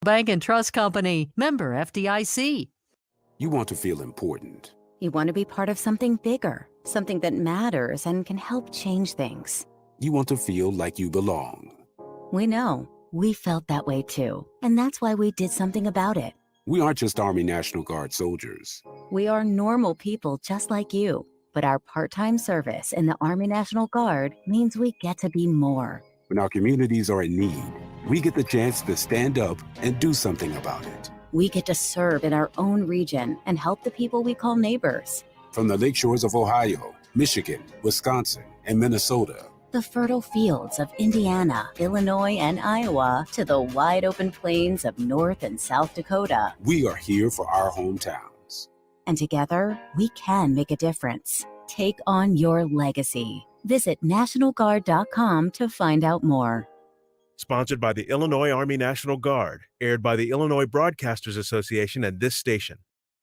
Bank and Trust Company. Member FDIC. You want to feel important. You want to be part of something bigger, something that matters and can help change things. You want to feel like you belong. We know. We felt that way too. And that's why we did something about it. We aren't just Army National Guard soldiers. We are normal people just like you. But our part-time service in the Army National Guard means we get to be more. When our communities are in need, we get the chance to stand up and do something about it. We get to serve in our own region and help the people we call neighbors. From the lake shores of Ohio, Michigan, Wisconsin, and Minnesota. The fertile fields of Indiana, Illinois, and Iowa to the wide open plains of North and South Dakota. We are here for our hometowns. And together, we can make a difference. Take on your legacy. Visit NationalGuard.com to find out more. Sponsored by the Illinois Army National Guard. Aired by the Illinois Broadcasters Association and this station.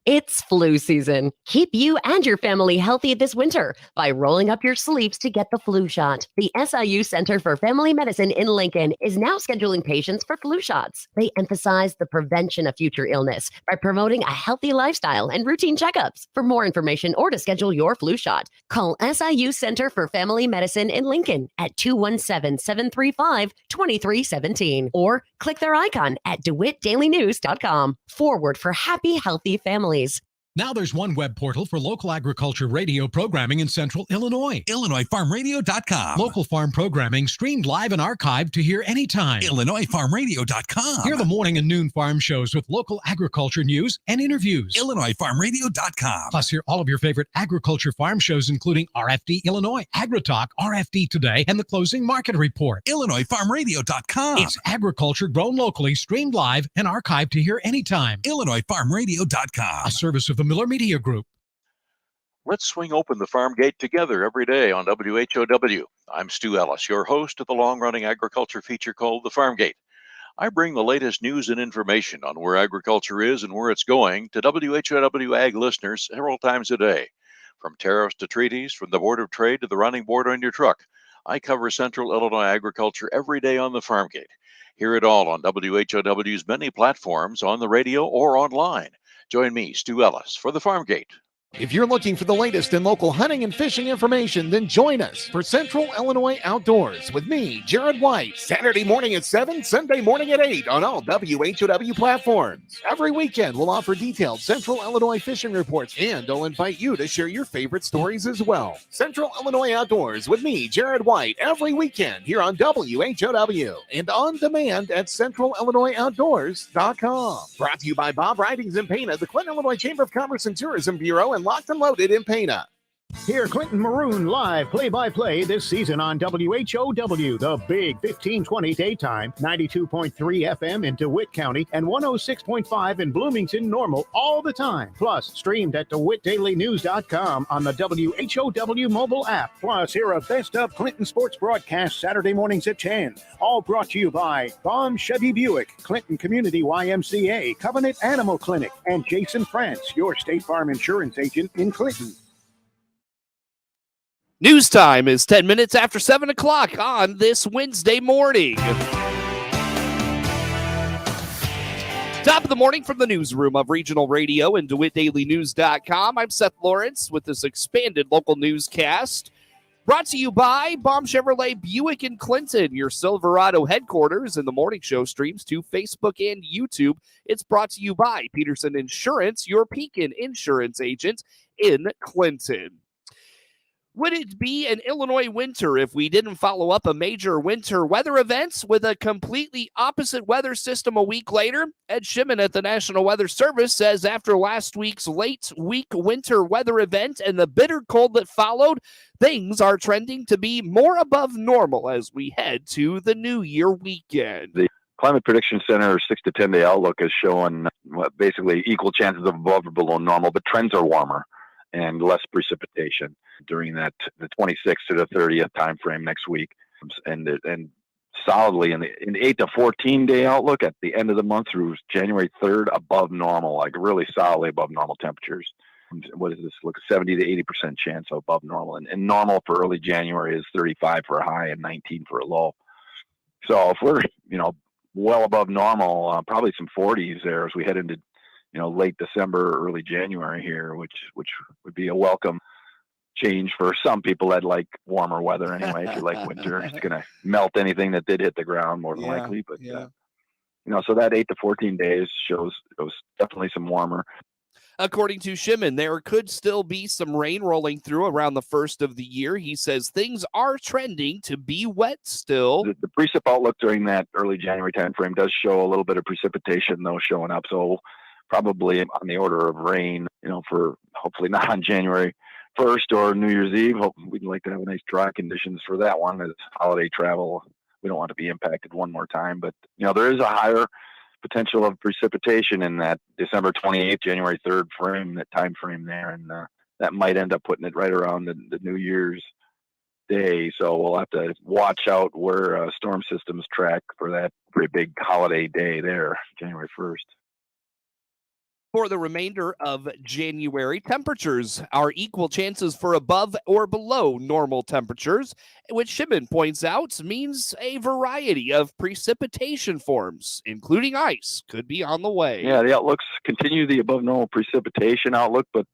It's flu season. Keep you and your family healthy this winter by rolling up your sleeves to get the flu shot. The SIU Center for Family Medicine in Lincoln is now scheduling patients for flu shots. They emphasize the prevention of future illness by promoting a healthy lifestyle and routine checkups. For more information or to schedule your flu shot, call SIU Center for Family Medicine in Lincoln at 217-735-2317 or click their icon at DeWittDailyNews.com. Forward for happy, healthy families. Now there's one web portal for local agriculture radio programming in central Illinois. IllinoisFarmRadio.com. Local farm programming streamed live and archived to hear anytime. IllinoisFarmRadio.com. Hear the morning and noon farm shows with local agriculture news and interviews. IllinoisFarmRadio.com. Plus hear all of your favorite agriculture farm shows including RFD Illinois, AgriTalk, RFD Today, and the Closing Market Report. IllinoisFarmRadio.com. It's agriculture grown locally, streamed live, and archived to hear anytime. IllinoisFarmRadio.com. A service of the Miller Media Group. Let's swing open the farm gate together every day on WHOW. I'm Stu Ellis, your host of the long-running agriculture feature called The Farm Gate. I bring the latest news and information on where agriculture is and where it's going to WHOW Ag listeners several times a day. From tariffs to treaties, from the Board of Trade to the running board on your truck, I cover central Illinois agriculture every day on The Farm Gate. Hear it all on WHOW's many platforms on the radio or online. Join me, Stu Ellis, for The Farm Gate. If you're looking for the latest in local hunting and fishing information, then join us for Central Illinois Outdoors with me, Jared White, Saturday morning at 7, Sunday morning at 8 on all WHOW platforms. Every weekend, we'll offer detailed Central Illinois fishing reports, and I'll invite you to share your favorite stories as well. Central Illinois Outdoors with me, Jared White, every weekend here on WHOW and on demand at CentralIllinoisOutdoors.com. Brought to you by Bob Ridings in Pana, the Clinton, Illinois Chamber of Commerce and Tourism Bureau, and Locked and Loaded in Pana. Hear Clinton Maroon live play-by-play this season on WHOW, the big 1520 daytime, 92.3 FM in DeWitt County and 106.5 in Bloomington Normal all the time. Plus, streamed at DeWittDailyNews.com on the WHOW mobile app. Plus, hear a best of Clinton sports broadcast Saturday mornings at 10. All brought to you by Baum Chevy Buick, Clinton Community YMCA, Covenant Animal Clinic, and Jason France, your State Farm insurance agent in Clinton. News time is 10 minutes after 7 o'clock on this Wednesday morning. Top of the morning from the newsroom of Regional Radio and DeWittDailyNews.com. I'm Seth Lawrence with this expanded local newscast. Brought to you by Baum Chevrolet Buick in Clinton, your Silverado headquarters, and the morning show streams to Facebook and YouTube. It's brought to you by Peterson Insurance, your Pekin insurance agent in Clinton. Would it be an Illinois winter if we didn't follow up a major winter weather event with a completely opposite weather system a week later? Ed Shimon at the National Weather Service says after last week's late week winter weather event and the bitter cold that followed, things are trending to be more above normal as we head to the New Year weekend. The Climate Prediction Center 6 to 10 day outlook is showing basically equal chances of above or below normal, but trends are warmer and less precipitation during that the 26th to the 30th time frame next week, and solidly in the 8 to 14 day outlook at the end of the month through January 3rd above normal, like really solidly above normal temperatures. What is this? Look, 70 to 80% chance of above normal, and normal for early January is 35 for a high and 19 for a low. So if we're well above normal, probably some 40s there as we head into, late December, early January here, which would be a welcome change for some people that like warmer weather anyway. If you like winter, it's going to melt anything that did hit the ground more than likely. But, so that 8 to 14 days shows definitely some warmer. According to Shimon, there could still be some rain rolling through around the first of the year. He says things are trending to be wet still. The precip outlook during that early January timeframe does show a little bit of precipitation, though, showing up. So probably on the order of rain, for hopefully not on January 1st or New Year's Eve. We'd like to have nice dry conditions for that one as holiday travel. We don't want to be impacted one more time. But, there is a higher potential of precipitation in that December 28th, January 3rd time frame there. And that might end up putting it right around the New Year's Day. So we'll have to watch out where storm systems track for that pretty big holiday day there, January 1st. For the remainder of January, temperatures are equal chances for above or below normal temperatures, which Shimon points out means a variety of precipitation forms, including ice, could be on the way. Yeah, the outlooks continue the above normal precipitation outlook, but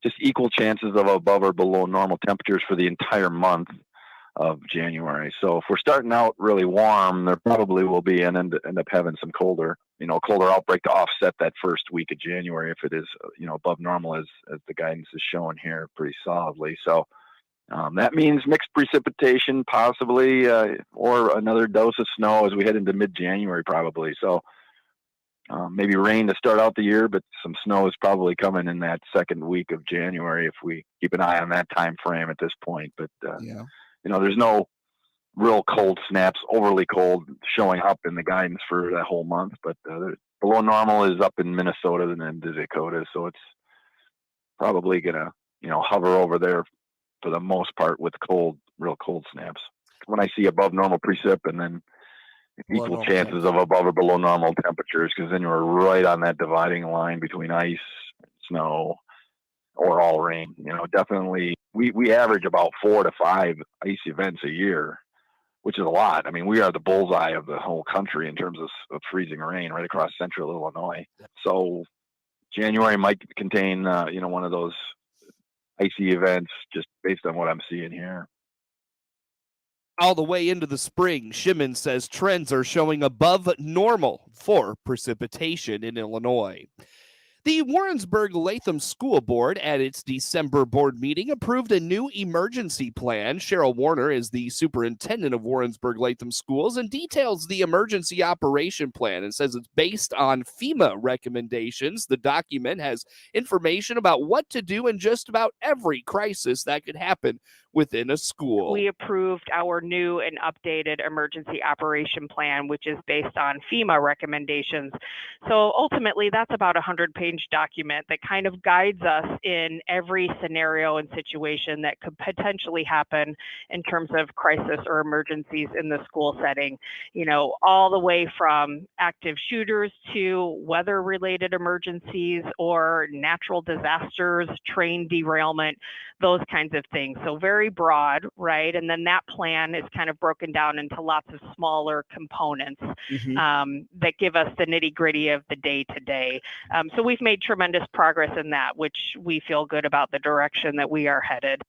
just equal chances of above or below normal temperatures for the entire month of January. So if we're starting out really warm, there probably will be and end up having some colder outbreak to offset that first week of January if it is, above normal as the guidance is showing here pretty solidly. So that means mixed precipitation possibly, or another dose of snow as we head into mid-January probably. So maybe rain to start out the year, but some snow is probably coming in that second week of January if we keep an eye on that time frame at this point. But there's no real cold snaps, overly cold, showing up in the guidance for that whole month. But below normal is up in Minnesota and then the Dakota, so it's probably gonna, hover over there for the most part with real cold snaps. When I see above normal precip and then equal chances of above or below normal temperatures, because then you're right on that dividing line between ice, snow, or all rain. Definitely we average about 4 to 5 ice events a year, which is a lot. I mean, we are the bullseye of the whole country in terms of freezing rain right across central Illinois. So January might contain, one of those icy events just based on what I'm seeing here. All the way into the spring, Shimon says trends are showing above normal for precipitation in Illinois. The Warrensburg-Latham School Board at its December board meeting approved a new emergency plan. Cheryl Warner is the superintendent of Warrensburg-Latham Schools and details the emergency operation plan and says it's based on FEMA recommendations. The document has information about what to do in just about every crisis that could happen within a school. We approved our new and updated emergency operation plan, which is based on FEMA recommendations. So ultimately, that's about a 100-page document that kind of guides us in every scenario and situation that could potentially happen in terms of crisis or emergencies in the school setting. All the way from active shooters to weather-related emergencies or natural disasters, train derailment, those kinds of things. So very broad, right? And then that plan is kind of broken down into lots of smaller components that give us the nitty-gritty of the day-to-day. So we've made tremendous progress in that, which we feel good about the direction that we are headed.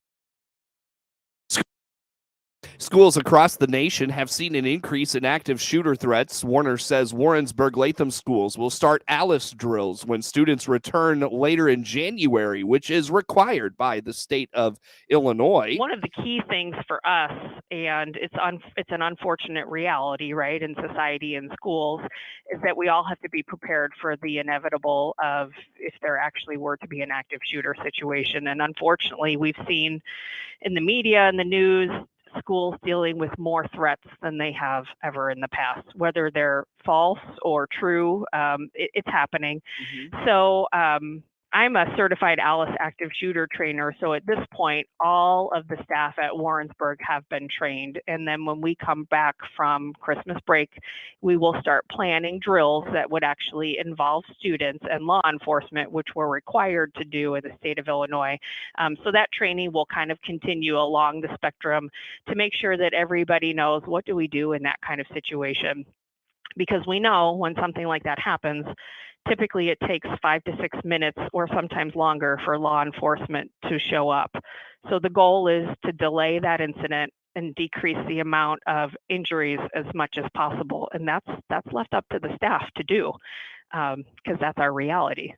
Schools across the nation have seen an increase in active shooter threats. Warner says Warrensburg-Latham schools will start ALICE drills when students return later in January, which is required by the state of Illinois. One of the key things for us, and it's an unfortunate reality, right, in society and schools, is that we all have to be prepared for the inevitable of if there actually were to be an active shooter situation. And unfortunately, we've seen in the media and the news schools dealing with more threats than they have ever in the past, whether they're false or true. It's happening. So I'm a certified ALICE active shooter trainer. So at this point, all of the staff at Warrensburg have been trained. And then when we come back from Christmas break, we will start planning drills that would actually involve students and law enforcement, which we're required to do in the state of Illinois. So that training will kind of continue along the spectrum to make sure that everybody knows what do we do in that kind of situation. because we know when something like that happens, typically it takes 5 to 6 minutes or sometimes longer for law enforcement to show up. So the goal is to delay that incident and decrease the amount of injuries as much as possible. And that's left up to the staff to do, because that's our reality.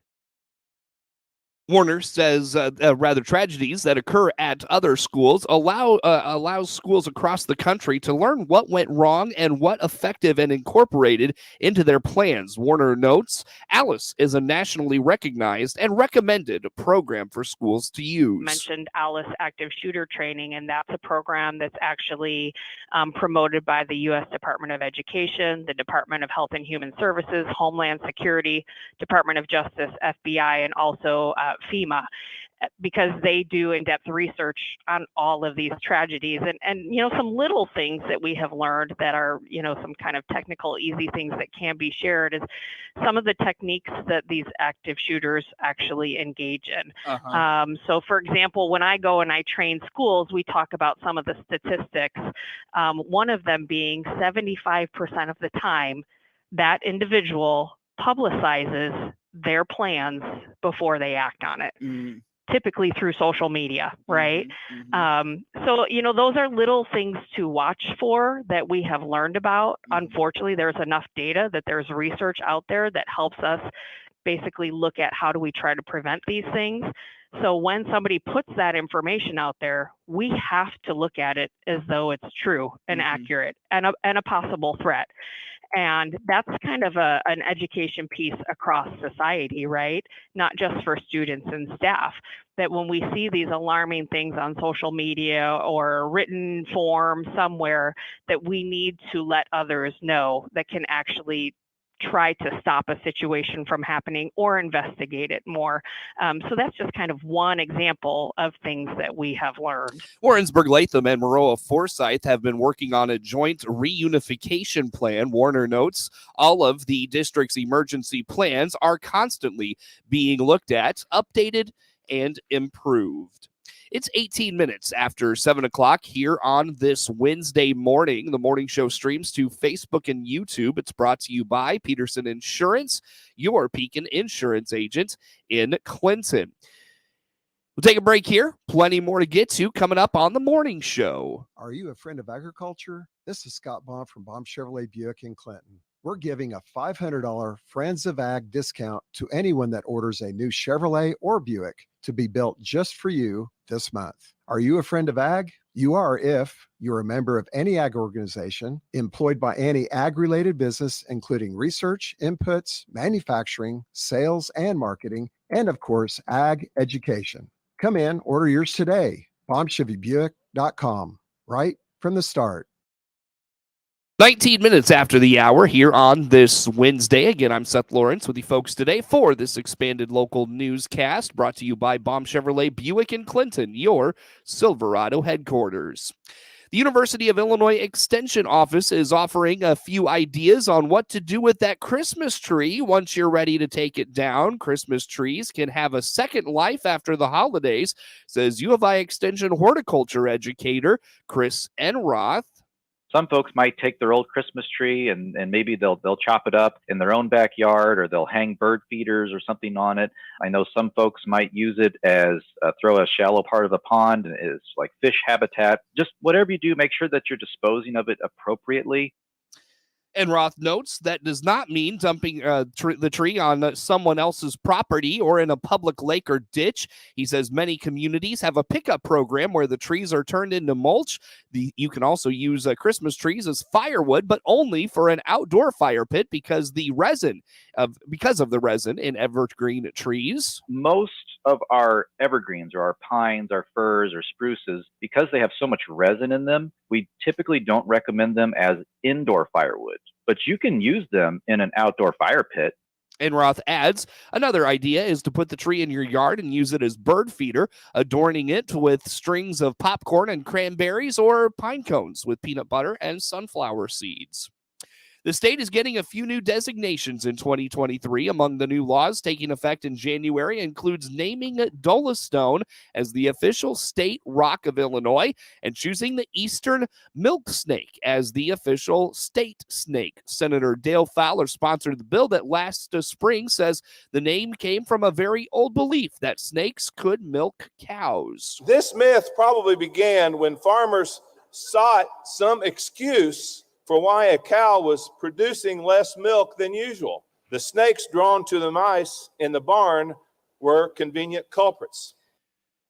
Warner says rather tragedies that occur at other schools allows schools across the country to learn what went wrong and what effective and incorporated into their plans. Warner notes ALICE is a nationally recognized and recommended program for schools to use. Mentioned ALICE active shooter training, and that's a program that's actually promoted by the U.S. Department of Education, the Department of Health and Human Services, Homeland Security, Department of Justice, FBI, and also FEMA, because they do in-depth research on all of these tragedies. And some little things that we have learned that are, some kind of technical, easy things that can be shared is some of the techniques that these active shooters actually engage in. So for example, when I go and I train schools, we talk about some of the statistics. One of them being 75% of the time that individual publicizes their plans before they act on it, typically through social media, right? So, those are little things to watch for that we have learned about. Unfortunately, there's enough data that there's research out there that helps us basically look at how do we try to prevent these things. So when somebody puts that information out there, we have to look at it as though it's true and accurate and a possible threat. And that's kind of an education piece across society, right? Not just for students and staff, that when we see these alarming things on social media or written form somewhere, that we need to let others know that can actually try to stop a situation from happening or investigate it more. So that's just kind of one example of things that we have learned. Warrensburg-Latham and Maroa Forsyth have been working on a joint reunification plan. Warner notes all of the district's emergency plans are constantly being looked at, updated, and improved. It's 18 minutes after 7 o'clock here on this Wednesday morning. The morning show streams to Facebook and YouTube. It's brought to you by Peterson Insurance, your Pekin insurance agent in Clinton. We'll take a break here. Plenty more to get to coming up on the morning show. Are you a friend of agriculture? This is Scott Baum from Baum Chevrolet Buick in Clinton. We're giving a $500 Friends of Ag discount to anyone that orders a new Chevrolet or Buick to be built just for you this month. Are you a friend of ag? You are if you're a member of any ag organization, employed by any ag-related business, including research, inputs, manufacturing, sales, and marketing, and of course, ag education. Come in, order yours today. BaumChevyBuick.com, right from the start. 19 minutes after the hour here on this Wednesday. Again, I'm Seth Lawrence with you folks today for this expanded local newscast brought to you by Baum Chevrolet Buick in Clinton, your Silverado headquarters. The University of Illinois Extension Office is offering a few ideas on what to do with that Christmas tree once you're ready to take it down. Christmas trees can have a second life after the holidays, says U of I Extension horticulture educator Chris Enroth. Some folks might take their old Christmas tree and maybe they'll chop it up in their own backyard, or they'll hang bird feeders or something on it. I know some folks might use it as throw a shallow part of the pond as like fish habitat. Just whatever you do, make sure that you're disposing of it appropriately. Enroth notes that does not mean dumping the tree on someone else's property or in a public lake or ditch. He says many communities have a pickup program where the trees are turned into mulch. You can also use Christmas trees as firewood, but only for an outdoor fire pit because of the resin in evergreen trees. Most of our evergreens, or our pines, our firs, or spruces, because they have so much resin in them, we typically don't recommend them as indoor firewood, but you can use them in an outdoor fire pit. Enroth adds, another idea is to put the tree in your yard and use it as bird feeder, adorning it with strings of popcorn and cranberries or pine cones with peanut butter and sunflower seeds. The state is getting a few new designations in 2023. Among the new laws taking effect in January includes naming Dolostone as the official state rock of Illinois and choosing the eastern milk snake as the official state snake. Senator Dale Fowler sponsored the bill that last spring, says the name came from a very old belief that snakes could milk cows. This myth probably began when farmers sought some excuse for why a cow was producing less milk than usual. The snakes drawn to the mice in the barn were convenient culprits.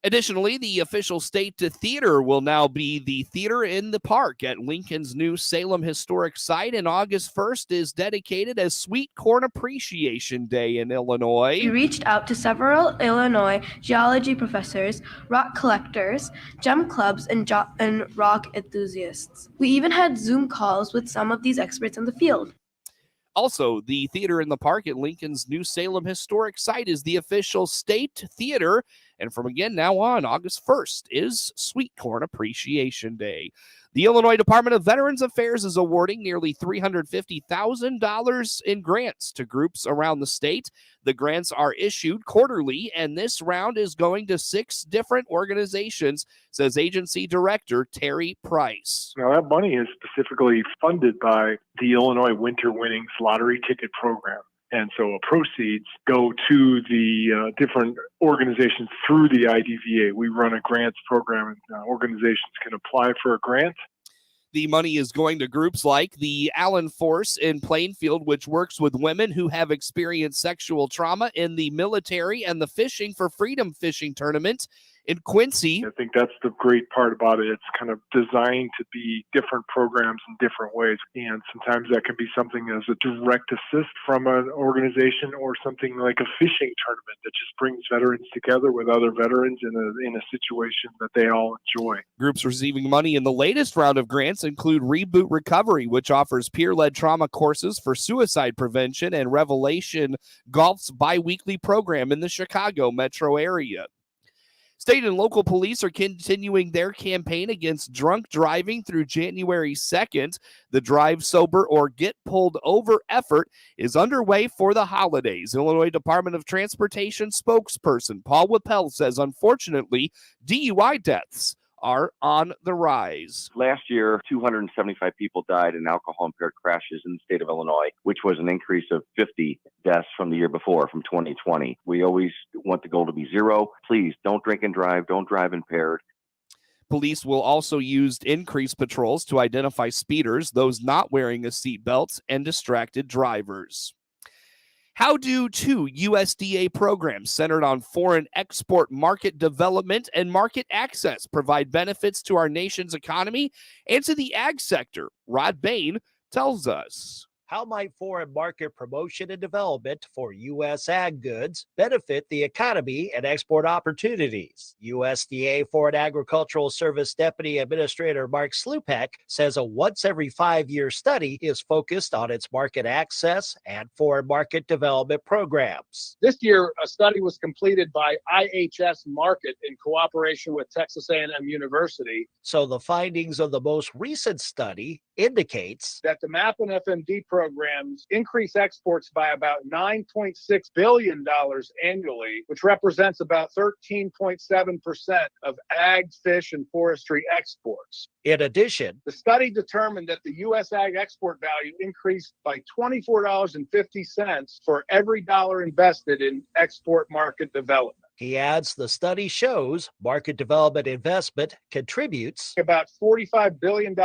Additionally, the official state theater will now be the Theater in the Park at Lincoln's new Salem Historic Site, and August 1st is dedicated as Sweet Corn Appreciation Day in Illinois. We reached out to several Illinois geology professors, rock collectors, gem clubs, and rock enthusiasts. We even had Zoom calls with some of these experts in the field. Also, the Theater in the Park at Lincoln's new Salem Historic Site is the official state theater. And from again now on, August 1st is Sweet Corn Appreciation Day. The Illinois Department of Veterans Affairs is awarding nearly $350,000 in grants to groups around the state. The grants are issued quarterly, and this round is going to 6 different organizations, says agency director Terry Price. Now, that money is specifically funded by the Illinois Winter Winnings Lottery Ticket Program. And so proceeds go to the different organizations through the IDVA. We run a grants program, and organizations can apply for a grant. The money is going to groups like the Allen Force in Plainfield, which works with women who have experienced sexual trauma in the military, and the Fishing for Freedom fishing tournament in Quincy. I think that's the great part about it. It's kind of designed to be different programs in different ways. And sometimes that can be something as a direct assist from an organization, or something like a fishing tournament that just brings veterans together with other veterans in a situation that they all enjoy. Groups receiving money in the latest round of grants include Reboot Recovery, which offers peer-led trauma courses for suicide prevention, and Revelation Golf's bi-weekly program in the Chicago metro area. State and local police are continuing their campaign against drunk driving through January 2nd. The Drive Sober or Get Pulled Over effort is underway for the holidays. Illinois Department of Transportation spokesperson Paul Whippel says, unfortunately, DUI deaths are on the rise. Last year, 275 people died in alcohol-impaired crashes in the state of Illinois, which was an increase of 50 deaths from the year before, from 2020. We always want the goal to be 0. Please don't drink and drive. Don't drive impaired. Police will also use increased patrols to identify speeders, those not wearing a seatbelt, and distracted drivers. How do 2 USDA programs centered on foreign export market development and market access provide benefits to our nation's economy and to the ag sector? Rod Bain tells us. How might foreign market promotion and development for U.S. ag goods benefit the economy and export opportunities? USDA Foreign Agricultural Service Deputy Administrator Mark Slupek says a once every 5-year study is focused on its market access and foreign market development programs. This year, a study was completed by IHS Markit in cooperation with Texas A&M University. So the findings of the most recent study indicates that the MAP and FMD programs increase exports by about $9.6 billion annually, which represents about 13.7% of ag, fish, and forestry exports. In addition, the study determined that the U.S. ag export value increased by $24.50 for every dollar invested in export market development. He adds the study shows market development investment contributes about $45 billion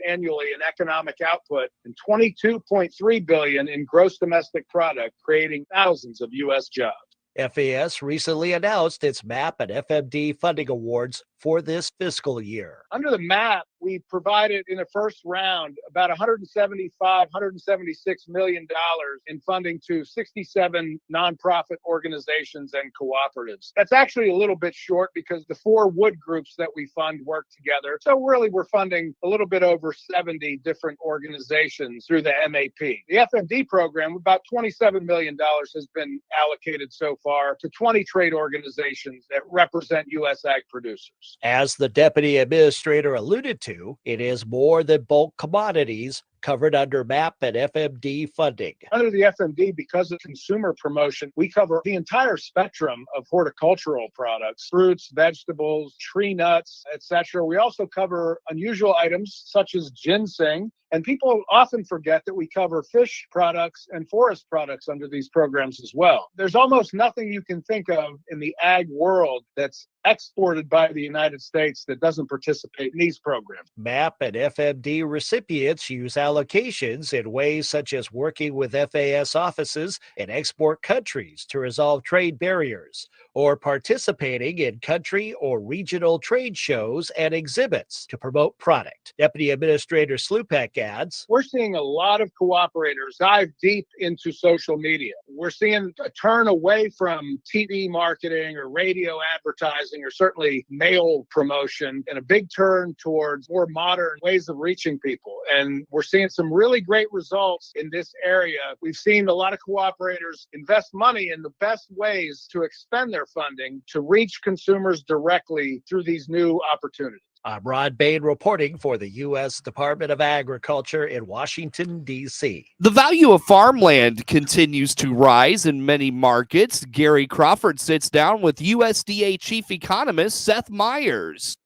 annually in economic output and $22.3 billion in gross domestic product, creating thousands of U.S. jobs. FAS recently announced its MAP and FMD funding awards for this fiscal year. Under the MAP, we provided in the first round about $176 million in funding to 67 nonprofit organizations and cooperatives. That's actually a little bit short because the 4 wood groups that we fund work together. So really we're funding a little bit over 70 different organizations through the MAP. The FMD program, about $27 million has been allocated so far to 20 trade organizations that represent U.S. ag producers. As the deputy administrator alluded to, it is more than bulk commodities covered under MAP and FMD funding. Under the FMD, because of consumer promotion, we cover the entire spectrum of horticultural products, fruits, vegetables, tree nuts, etc. We also cover unusual items such as ginseng. And people often forget that we cover fish products and forest products under these programs as well. There's almost nothing you can think of in the ag world that's exported by the United States that doesn't participate in these programs. MAP and FMD recipients use allocations in ways such as working with FAS offices in export countries to resolve trade barriers, or participating in country or regional trade shows and exhibits to promote product. Deputy Administrator Slupek adds, we're seeing a lot of cooperators dive deep into social media. We're seeing a turn away from TV marketing or radio advertising or certainly mail promotion and a big turn towards more modern ways of reaching people. And we're seeing some really great results in this area. We've seen a lot of cooperators invest money in the best ways to expend their funding to reach consumers directly through these new opportunities. I'm Rod Bain reporting for the U.S. Department of Agriculture in Washington, D.C. The value of farmland continues to rise in many markets. Gary Crawford sits down with USDA Chief Economist Seth Myers.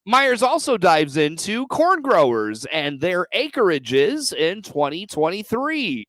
Myers also dives into corn growers and their acreages in 2023.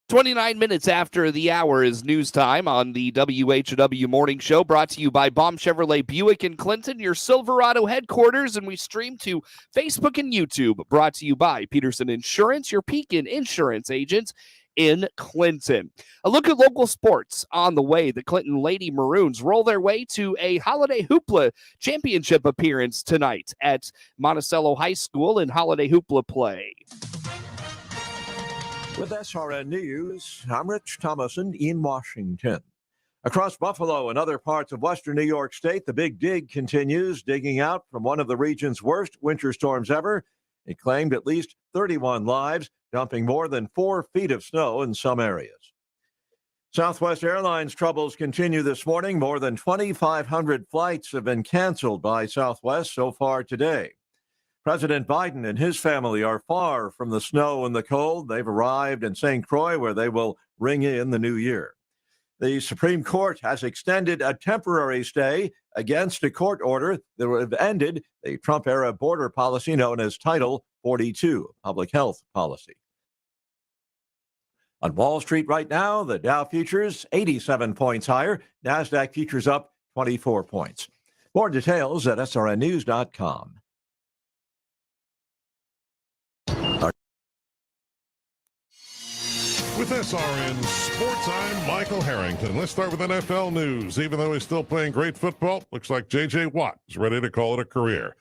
"29 minutes after the hour is news time on the WHOW Morning Show, brought to you by Baum Chevrolet Buick in Clinton, your Silverado headquarters, and we stream to Facebook and YouTube, brought to you by Peterson Insurance, your Pekin insurance agent in Clinton. A look at local sports on the way. The Clinton Lady Maroons roll their way to a Holiday Hoopla championship appearance tonight at Monticello High School in Holiday Hoopla play. With SRN News, I'm Rich Thomason in Washington. Across Buffalo and other parts of western New York State, the big dig continues, digging out from one of the region's worst winter storms ever. It claimed at least 31 lives, dumping more than 4 feet of snow in some areas. Southwest Airlines troubles continue this morning. More than 2,500 flights have been canceled by Southwest so far today. President Biden and his family are far from the snow and the cold. They've arrived in St. Croix, where they will ring in the new year. The Supreme Court has extended a temporary stay against a court order that would have ended the Trump-era border policy known as Title 42, public health policy. On Wall Street right now, the Dow futures 87 points higher. NASDAQ futures up 24 points. More details at srnnews.com. With SRN Sports, I'm Michael Harrington. Let's start with NFL news. Even though he's still playing great football, looks like J.J. Watt is ready to call it a career.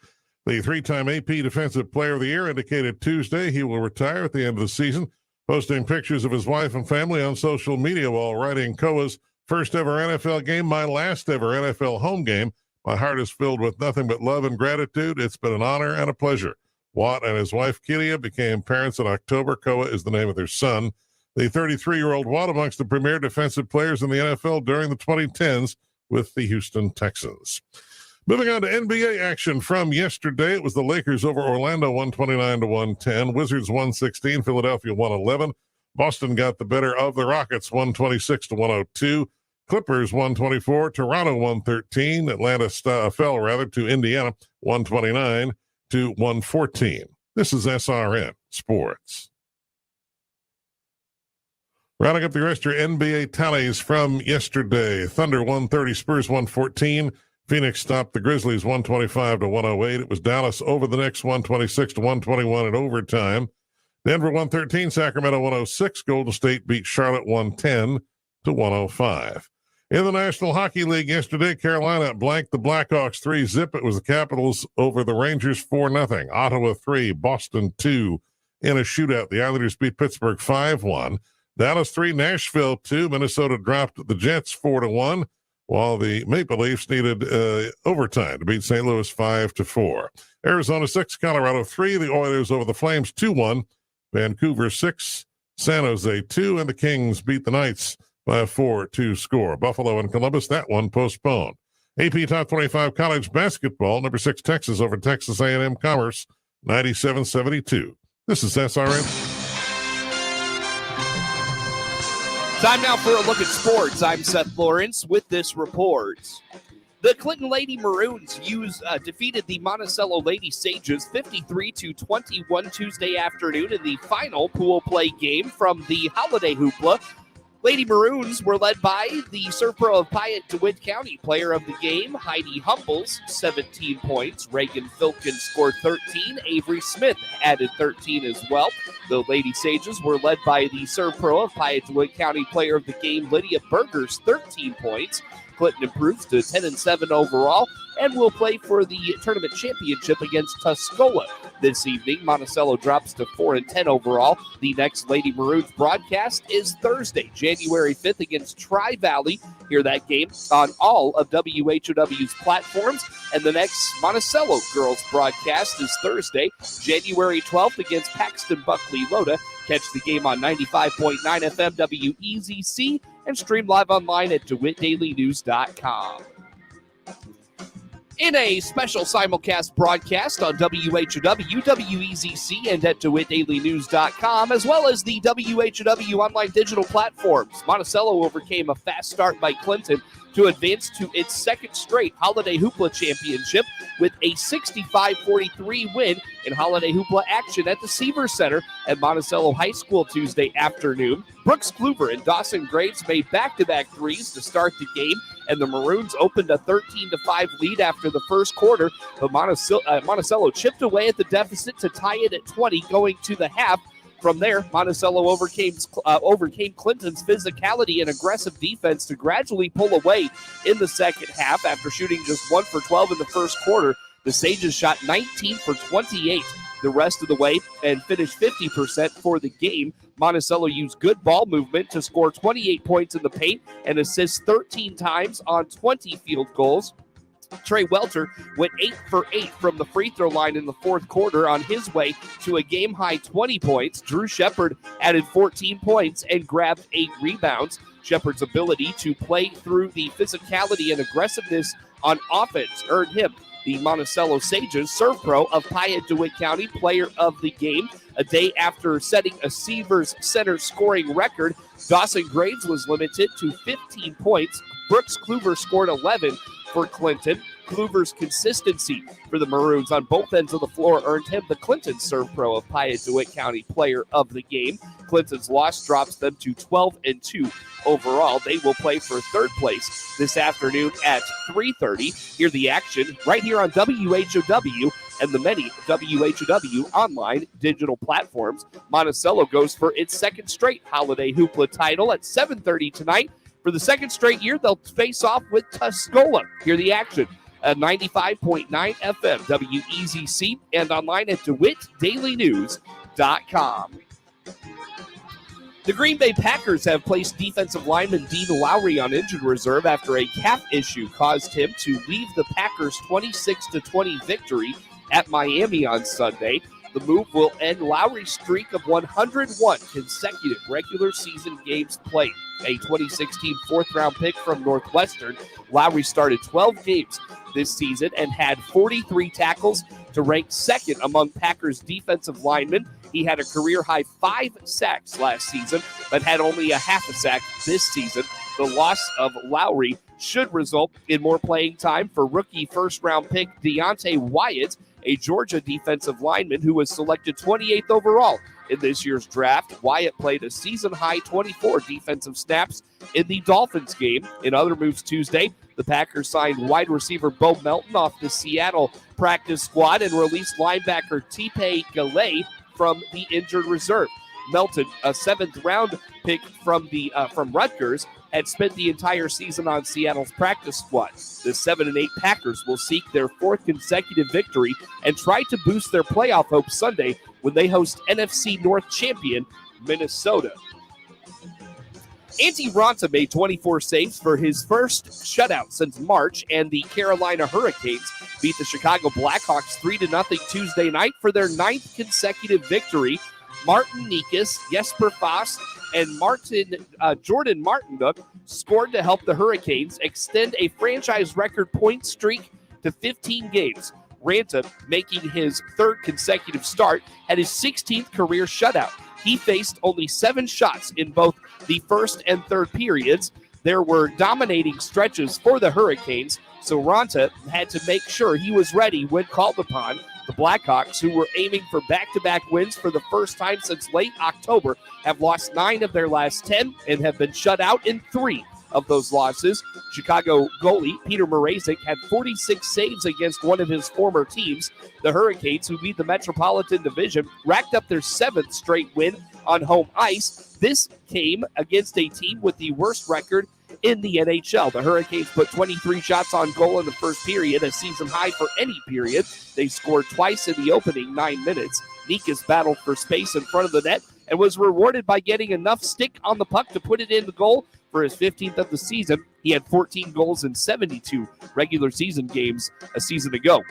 The three-time AP Defensive Player of the Year indicated Tuesday he will retire at the end of the season, posting pictures of his wife and family on social media while writing Koa's first ever NFL game, my last ever NFL home game. My heart is filled with nothing but love and gratitude. It's been an honor and a pleasure. Watt and his wife, Kelia, became parents in October. Koa is the name of their son. The 33-year-old Watt amongst the premier defensive players in the NFL during the 2010s with the Houston Texans. Moving on to NBA action from yesterday, it was the Lakers over Orlando 129-110, Wizards 116, Philadelphia 111. Boston got the better of the Rockets 126-102, Clippers 124, Toronto 113, Atlanta fell to Indiana 129-114. This is SRN Sports. Rounding up the rest of your NBA tallies from yesterday. Thunder 130, Spurs 114. Phoenix stopped the Grizzlies 125-108. It was Dallas over the Knicks 126-121 in overtime. Denver 113, Sacramento 106. Golden State beat Charlotte 110-105. In the National Hockey League yesterday, Carolina blanked the Blackhawks 3-0. It was the Capitals over the Rangers 4-0. Ottawa 3, Boston 2 in a shootout. The Islanders beat Pittsburgh 5-1. Dallas 3, Nashville 2. Minnesota dropped the Jets 4-1, while the Maple Leafs needed overtime to beat St. Louis 5-4. Arizona 6, Colorado 3. The Oilers over the Flames 2-1. Vancouver 6, San Jose 2, and the Kings beat the Knights by a 4-2 score. Buffalo and Columbus, that one postponed. AP Top 25 College Basketball, number 6 Texas over Texas A&M Commerce, 97-72. This is SRN. Time now for a look at sports. I'm Seth Lawrence with this report. The Clinton Lady Maroons defeated the Monticello Lady Sages 53-21 Tuesday afternoon in the final pool play game from the Holiday Hoopla. Lady Maroons were led by the Surf Pro of Piatt DeWitt County. Player of the game, Heidi Humbles, 17 points. Reagan Filkin scored 13. Avery Smith added 13 as well. The Lady Sages were led by the Surf Pro of Piatt DeWitt County. Player of the game, Lydia Burgers, 13 points. Clinton improves to 10-7 overall and will play for the tournament championship against Tuscola this evening. Monticello drops to 4-10 overall. The next Lady Maroons broadcast is Thursday, January 5th against Tri-Valley. Hear that game on all of WHOW's platforms. And the next Monticello girls broadcast is Thursday, January 12th against Paxton Buckley Loda. Catch the game on 95.9 FM WEZC and stream live online at DeWittDailyNews.com. In a special simulcast broadcast on WHOW, WEZC, and at DeWittDailyNews.com, as well as the WHOW online digital platforms, Monticello overcame a fast start by Clinton to advance to its second straight Holiday Hoopla Championship with a 65-43 win in Holiday Hoopla action at the Seaver Center at Monticello High School Tuesday afternoon. Brooks Kluver and Dawson Graves made back-to-back threes to start the game, and the Maroons opened a 13-5 lead after the first quarter, but Monticello chipped away at the deficit to tie it at 20 going to the half. From there, Monticello overcame Clinton's physicality and aggressive defense to gradually pull away in the second half. After shooting just 1 for 12 in the first quarter, the Sages shot 19 for 28 the rest of the way and finished 50% for the game. Monticello used good ball movement to score 28 points in the paint and assist 13 times on 20 field goals. Trey Welter went 8 for 8 from the free throw line in the fourth quarter on his way to a game-high 20 points. Drew Shepard added 14 points and grabbed 8 rebounds. Shepard's ability to play through the physicality and aggressiveness on offense earned him the Monticello Sages Serve Pro of Piatt DeWitt County Player of the Game. A day after setting a Seavers Center scoring record, Dawson Graves was limited to 15 points. Brooks Kluver scored 11 for Clinton. Kluver's consistency for the Maroons on both ends of the floor earned him the Clinton Serve Pro of Piatt DeWitt County Player of the Game. Clinton's loss drops them to 12-2 overall. They will play for third place this afternoon at 3:30. Hear the action right here on WHOW and the many WHOW online digital platforms. Monticello goes for its second straight holiday Hoopla title at 7:30 tonight. For the second straight year, they'll face off with Tuscola. Hear the action at 95.9 FM WEZC and online at DeWittDailyNews.com. The Green Bay Packers have placed defensive lineman Dean Lowry on injured reserve after a calf issue caused him to leave the Packers' 26-20 victory at Miami on Sunday. The move will end Lowry's streak of 101 consecutive regular season games played. A 2016 fourth-round pick from Northwestern, Lowry started 12 games this season and had 43 tackles to rank second among Packers defensive linemen. He had a career-high 5 sacks last season, but had only a half a sack this season. The loss of Lowry should result in more playing time for rookie first-round pick Deontay Wyatt, a Georgia defensive lineman who was selected 28th overall in this year's draft. Wyatt played a season-high 24 defensive snaps in the Dolphins game. In other moves Tuesday, the Packers signed wide receiver Bo Melton off the Seattle practice squad and released linebacker Tipe Galley from the injured reserve. Melton, a 7th-round pick from Rutgers, had spent the entire season on Seattle's practice squad. The 7-8 Packers will seek their 4th consecutive victory and try to boost their playoff hopes Sunday when they host NFC North champion Minnesota. Antti Raanta made 24 saves for his first shutout since March, and the Carolina Hurricanes beat the Chicago Blackhawks 3-0 Tuesday night for their 9th consecutive victory. Martin Nikas, Jesper Fast, and Jordan Martindale scored to help the Hurricanes extend a franchise record point streak to 15 games. Raanta, making his 3rd consecutive start, had his 16th career shutout. He faced only 7 shots in both the first and third periods. There were dominating stretches for the Hurricanes, so Raanta had to make sure he was ready when called upon. The Blackhawks, who were aiming for back-to-back wins for the first time since late October, have lost 9 of their last 10 and have been shut out in 3 of those losses. Chicago goalie Peter Mrazek had 46 saves against one of his former teams. The Hurricanes, who lead the Metropolitan Division, racked up their 7th straight win on home ice. This came against a team with the worst record in the NHL. The Hurricanes put 23 shots on goal in the first period, a season high for any period. They scored twice in the opening 9 minutes. Nikas battled for space in front of the net and was rewarded by getting enough stick on the puck to put it in the goal for his 15th of the season. He had 14 goals in 72 regular season games a season ago.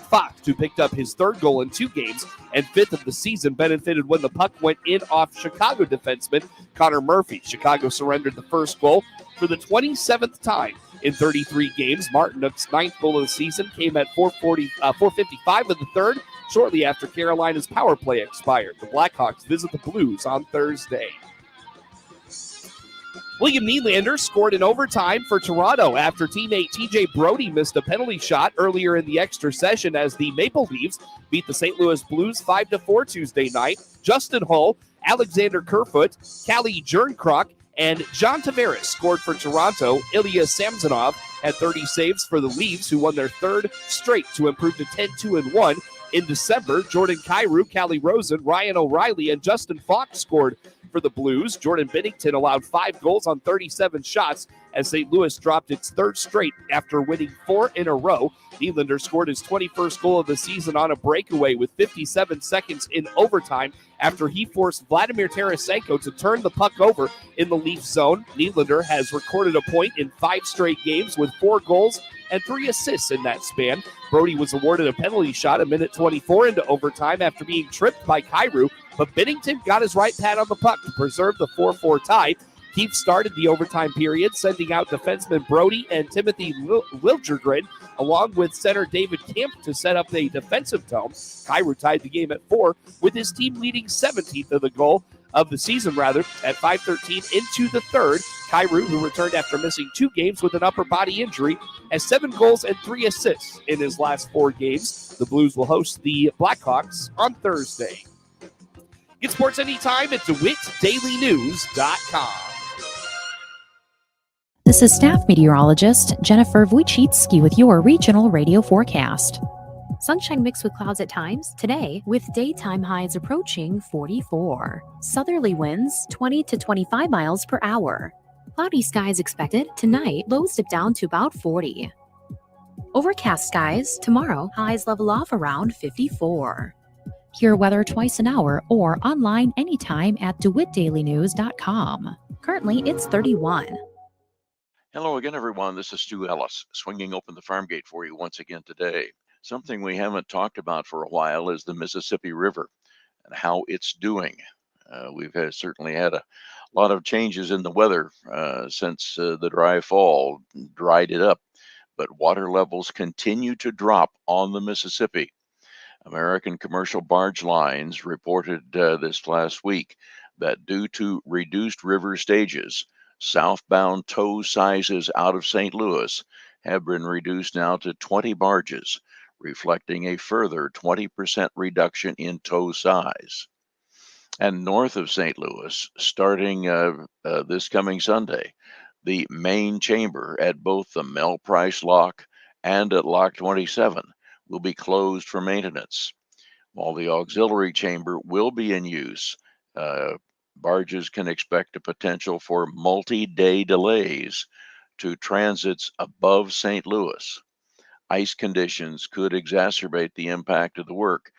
Fox, who picked up his 3rd goal in 2 games and 5th of the season, benefited when the puck went in off Chicago defenseman Connor Murphy. Chicago surrendered the first goal for the 27th time in 33 games. Martinuk's 9th goal of the season came at 4:55 of the third, shortly after Carolina's power play expired. The Blackhawks visit the Blues on Thursday. William Nylander scored in overtime for Toronto after teammate TJ Brody missed a penalty shot earlier in the extra session as the Maple Leafs beat the St. Louis Blues 5-4 Tuesday night. Justin Hull, Alexander Kerfoot, Callie Jernkrock, and John Tavares scored for Toronto. Ilya Samsonov had 30 saves for the Leafs, who won their 3rd straight to improve to 10-2-1. In December, Jordan Kyrou, Callie Rosen, Ryan O'Reilly, and Justin Fox scored for the Blues. Jordan Binnington allowed 5 goals on 37 shots as St. Louis dropped its 3rd straight after winning 4 in a row. Nylander scored his 21st goal of the season on a breakaway with 57 seconds in overtime after he forced Vladimir Tarasenko to turn the puck over in the Leaf zone. Nylander has recorded a point in 5 straight games with 4 goals and 3 assists in that span. Brody was awarded a penalty shot a minute 24 into overtime after being tripped by Kyrou, but Binnington got his right pad on the puck to preserve the 4-4 tie. Keefe started the overtime period, sending out defensemen Brody and Timothy Liljegren, along with center David Kemp, to set up a defensive tone. Kyrou tied the game at 4, with his team leading 17th of the season at 5:13 into the 3rd. Kyrou, who returned after missing 2 games with an upper body injury, has 7 goals and 3 assists in his last 4 games. The Blues will host the Blackhawks on Thursday. Get sports anytime at DeWittDailyNews.com. This is staff meteorologist Jennifer Wojcicki with your regional radio forecast. Sunshine mixed with clouds at times today, with daytime highs approaching 44. Southerly winds 20 to 25 miles per hour. Cloudy skies expected tonight, lows dip down to about 40. Overcast skies tomorrow, highs level off around 54. Hear weather twice an hour or online anytime at DeWittDailyNews.com. Currently, it's 31. Hello again, everyone. This is Stu Ellis, swinging open the farm gate for you once again today. Something we haven't talked about for a while is the Mississippi River and how it's doing. We've certainly had a lot of changes in the weather since the dry fall dried it up, but water levels continue to drop on the Mississippi. American commercial barge lines reported this last week that due to reduced river stages, southbound tow sizes out of St. Louis have been reduced now to 20 barges, reflecting a further 20% reduction in tow size. And north of St. Louis, starting this coming Sunday, the main chamber at both the Mel Price Lock and at Lock 27 will be closed for maintenance. While the auxiliary chamber will be in use, barges can expect a potential for multi-day delays to transits above St. Louis. Ice conditions could exacerbate the impact of the work,